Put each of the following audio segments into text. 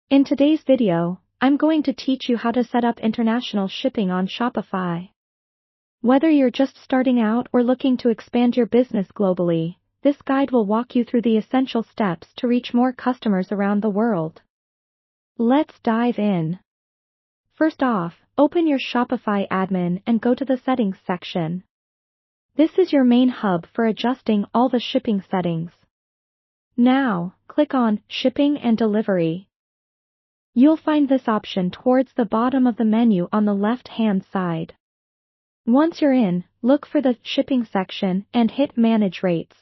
In today's video, I'm going to teach you how to set up international shipping on Shopify. Whether you're just starting out or looking to expand your business globally, this guide will walk you through the essential steps to reach more customers around the world. Let's dive in. First off, open your Shopify admin and go to the Settings section. This is your main hub for adjusting all the shipping settings. Now, click on Shipping and Delivery. You'll find this option towards the bottom of the menu on the left-hand side. Once you're in, look for the Shipping section and hit Manage Rates.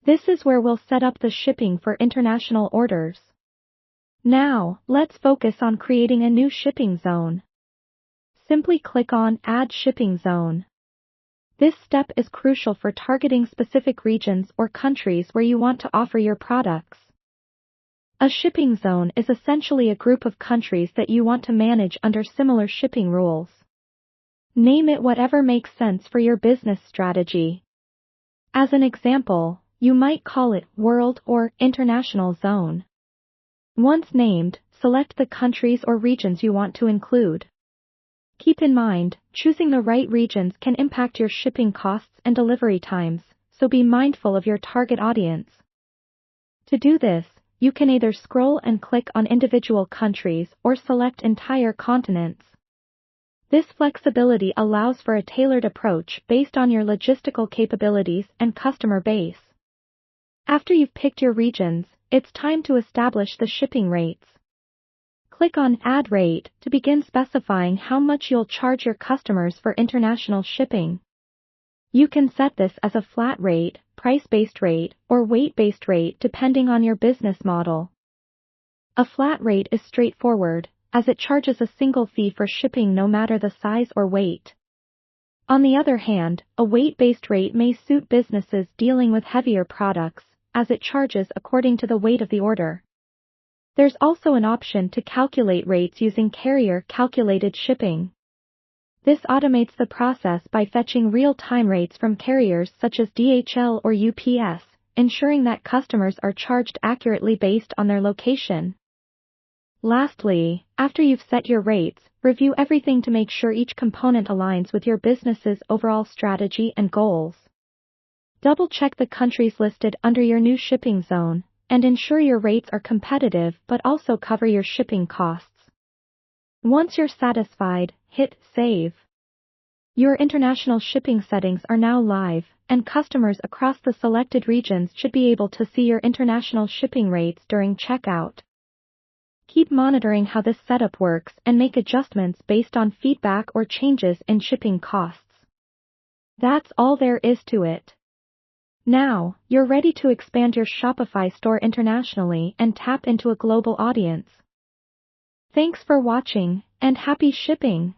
This is where we'll set up the shipping for international orders. Now, let's focus on creating a new shipping zone. Simply click on Add Shipping Zone. This step is crucial for targeting specific regions or countries where you want to offer your products. A shipping zone is essentially a group of countries that you want to manage under similar shipping rules. Name it whatever makes sense for your business strategy. As an example, you might call it World or International Zone. Once named, select the countries or regions you want to include. Keep in mind, choosing the right regions can impact your shipping costs and delivery times, so be mindful of your target audience. To do this, you can either scroll and click on individual countries or select entire continents. This flexibility allows for a tailored approach based on your logistical capabilities and customer base. After you've picked your regions, it's time to establish the shipping rates. Click on Add Rate to begin specifying how much you'll charge your customers for international shipping. You can set this as a flat rate, price-based rate, or weight-based rate depending on your business model. A flat rate is straightforward, as it charges a single fee for shipping no matter the size or weight. On the other hand, a weight-based rate may suit businesses dealing with heavier products, as it charges according to the weight of the order. There's also an option to calculate rates using carrier-calculated shipping. This automates the process by fetching real-time rates from carriers such as DHL or UPS, ensuring that customers are charged accurately based on their location. Lastly, after you've set your rates, review everything to make sure each component aligns with your business's overall strategy and goals. Double-check the countries listed under your new shipping zone, and ensure your rates are competitive but also cover your shipping costs. Once you're satisfied, hit Save. Your international shipping settings are now live, and customers across the selected regions should be able to see your international shipping rates during checkout. Keep monitoring how this setup works and make adjustments based on feedback or changes in shipping costs. That's all there is to it. Now, you're ready to expand your Shopify store internationally and tap into a global audience. Thanks for watching, and happy shipping!